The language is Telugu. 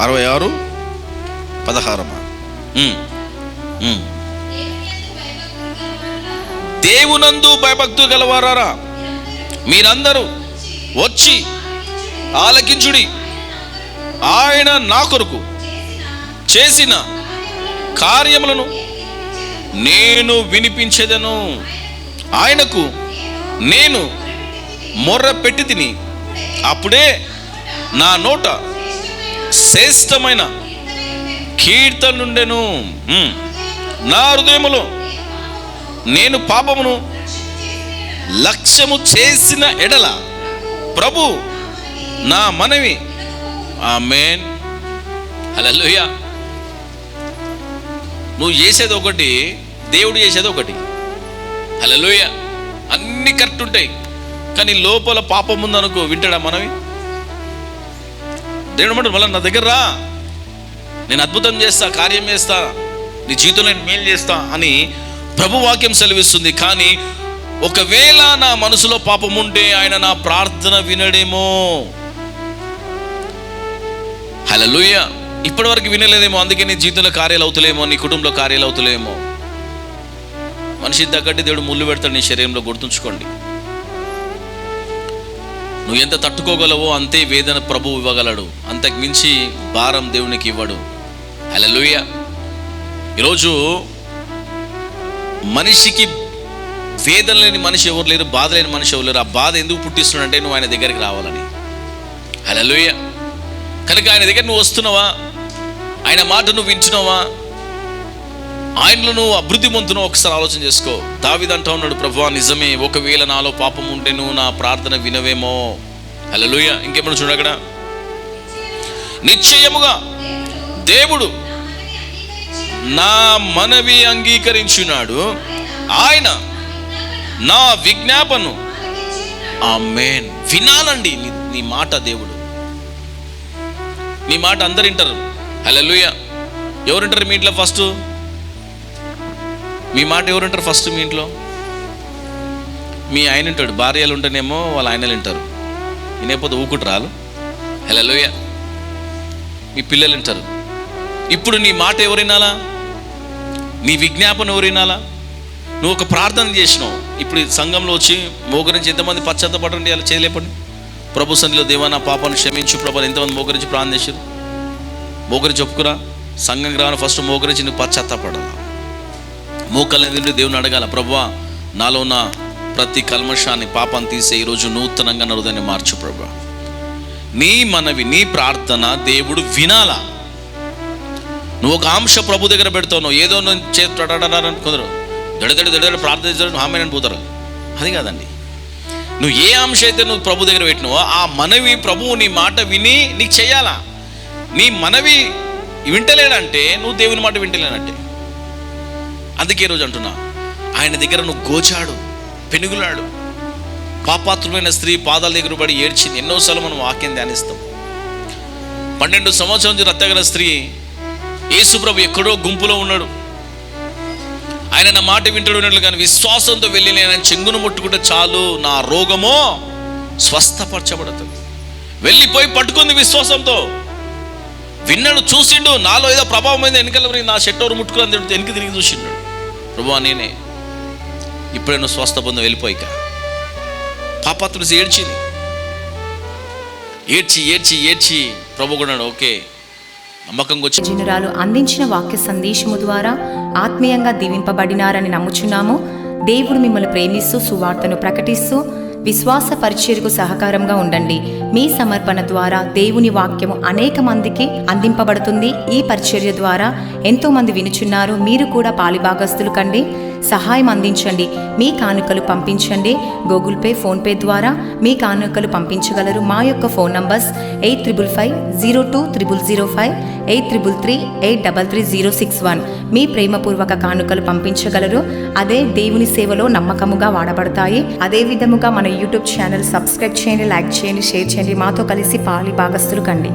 66:16. దేవునందు భయభక్తులు గలవారా, మీరందరూ వచ్చి ఆలకించుడి. ఆయన నా కొరకు చేసిన కార్యములను నేను వినిపించెదను. ఆయనకు నేను మొర్ర పెట్టి తిని, అప్పుడే నా నోట శ్రేష్టమైన కీర్తనుండెను. నా హృదయములో నేను పాపమును లక్ష్యము చేసిన ఎడల ప్రభు నా మనవి. ఆమేన్. హల్లెలూయా. నువ్వు చేసేది ఒకటి, దేవుడు చేసేది ఒకటి. హల్లెలూయా. అన్నీ కరెక్ట్ ఉంటాయి, కానీ లోపల పాపం ఉందనుకో, వింటాడా మనవి? దేవుడు అంటాడు, మళ్ళీ నా దగ్గర రా, నేను అద్భుతం చేస్తా, కార్యం చేస్తా, నీ జీవితంలో నేను మేలు చేస్తా అని ప్రభు వాక్యం సెలవిస్తుంది. కానీ ఒకవేళ నా మనసులో పాపం ఉంటే ఆయన నా ప్రార్థన వినడేమో. హల్లెలూయా. ఇప్పటి వరకు వినలేదేమో, అందుకే నీ జీవితంలో కార్యాలు అవుతలేమో, నీ కుటుంబంలో కార్యాలు అవుతలేమో. మనిషికి తగ్గట్టు దేవుడు ముళ్ళు పెడతాడు నీ శరీరంలో, గుర్తుంచుకోండి. నువ్వు ఎంత తట్టుకోగలవో అంతే వేదన ప్రభువు ఇవ్వగలడు, అంతకు మించి భారం దేవునికి ఇవ్వడు. హల్లెలూయా. ఈరోజు మనిషికి వేదన లేని మనిషి ఎవరు లేరు, బాధ లేని మనిషి ఎవరు లేరు. ఆ బాధ ఎందుకు పుట్టిస్తున్నాడంటే నువ్వు ఆయన దగ్గరికి రావాలని. హల్లెలూయా. కనుక ఆయన దగ్గర నువ్వు వస్తున్నావా, ఆయన మాట నువ్వు వింటున్నావా, ఆయనలో నువ్వు అభివృద్ధి పొందుతున్నావు, ఒకసారి ఆలోచన చేసుకో. దావీదు అంటా ఉన్నాడు, ప్రభువా నిజమే, ఒకవేళ నాలో పాపం ఉంటే నువ్వు నా ప్రార్థన వినవేమో. హల్లెలూయా. ఇంకేమన్నా చూడ అక్కడ, నిశ్చయముగా దేవుడు నా మనవి అంగీకరించున్నాడు, ఆయన నా విజ్ఞాపను ఆమేన్ వినాలండి. నీ మాట దేవుడు, నీ మాట అందరు వింటారు. హల్లెలూయా. ఎవరు వింటారు మీ ఇంట్లో? ఫస్ట్ మీ మాట ఎవరు వింటారు? ఫస్ట్ మీ ఇంట్లో మీ ఆయన ఉంటాడు. భార్యలు ఉంటేనేమో వాళ్ళ ఆయనలు వింటారు, వినకపోతే ఊకుట్రాలు. హల్లెలూయా. మీ పిల్లలు వింటారు. ఇప్పుడు నీ మాట ఎవరు వినాలా? నీ విజ్ఞాపన ఎవరు వినాలా? నువ్వు ఒక ప్రార్థన చేసినావు, ఇప్పుడు సంఘంలో వచ్చి మోకరించి ఎంతమంది పశ్చాత్తపడండి, అలా చేయలేపండి. ప్రభు సన్నిధిలో, దేవా నా పాపాన్ని క్షమించు ప్రభు. ఎంతమంది మోకరించి ప్రార్థన చేశారు? మోకరించి చెప్పుకురా. సంఘంకి రావాలి, ఫస్ట్ మోకరించి నువ్వు పశ్చాత్తపడాలి. మోకల్ని తిండి దేవుని అడగాల, ప్రభువా నాలో ఉన్న ప్రతి కల్మషాన్ని, పాపాన్ని తీసే ఈరోజు నూతనంగా నా హృదయాన్ని మార్చు ప్రభు. నీ మనవి, నీ ప్రార్థన దేవుడు వినాలా. నువ్వు ఒక అంశ ప్రభు దగ్గర పెడతావు, ఏదో కొందరు దడదడి ప్రార్థించడం ఆమెను పోతారు. అది కాదండి. నువ్వు ఏ అంశ అయితే నువ్వు ప్రభు దగ్గర పెట్టినావో ఆ మనవి ప్రభువు నీ మాట విని నీకు చెయ్యాలా. నీ మనవి వింటలేడంటే నువ్వు దేవుని మాట వింటలేనంటే. అందుకే రోజు అంటున్నా, ఆయన దగ్గర నువ్వు గోచాడు, పెనుగులాడు. పాపాత్రులైన స్త్రీ పాదాల దగ్గర పడి ఏడ్చింది. ఎన్నోసార్లు మనం వాక్యం ధ్యానిస్తాం. 12 సంవత్సరాల నుంచి రక్తగల స్త్రీ, యేసు ప్రభు ఎక్కడో గుంపులో ఉన్నాడు, ఆయన నా మాట వింటాడు ఉన్నట్లు, కానీ విశ్వాసంతో వెళ్ళి నేను చెంగును ముట్టుకుంటే చాలు నా రోగమో స్వస్థపరచబడుతుంది. వెళ్ళిపోయి పట్టుకుంది విశ్వాసంతో. విన్నాడు, చూసిండు, నాలో ఏదో ప్రభావం అయింది. వెనకాల నా షెట్టోరు ముట్టుకుని వెనక తిరిగి చూసిండు. ప్రభువా నేనే, ఇప్పుడే నువ్వు స్వస్థ పొందు, వెళ్ళిపోయిక. పాపాత్రుడు ఏడ్చింది, ఏడ్చి ఏడ్చి ఏడ్చి ప్రభు కూడా ఓకే నమ్మకంగా వచ్చి జనురాలు అందించిన వాక్య సందేశము ద్వారా ఆత్మీయంగా దీవింపబడినారని నమ్ముచున్నాము. దేవుడు మిమ్మల్ని ప్రేమిస్తూ సువార్తను ప్రకటిస్తూ విశ్వాస పరిచర్యకు సహకారంగా ఉండండి. మీ సమర్పణ ద్వారా దేవుని వాక్యము అనేక మందికి అందింపబడుతుంది. ఈ పరిచర్య ద్వారా ఎంతో మంది వినుచున్నారు. మీరు కూడా పాలిభాగస్తులు కండి, సహాయం అందించండి. మీ కానుకలు పంపించండి. గూగుల్ పే, ఫోన్పే ద్వారా మీ కానుకలు పంపించగలరు. మా యొక్క ఫోన్ నంబర్స్ 85502005, 8333833061. మీ ప్రేమపూర్వక కానుకలు పంపించగలరు. అదే దేవుని సేవలో నమ్మకముగా వాడబడతాయి. అదే విధముగా మన యూట్యూబ్ ఛానల్ సబ్స్క్రైబ్ చేయండి, లైక్ చేయండి, షేర్ చేయండి. మాతో కలిసి పాలి భాగస్తులు కండి.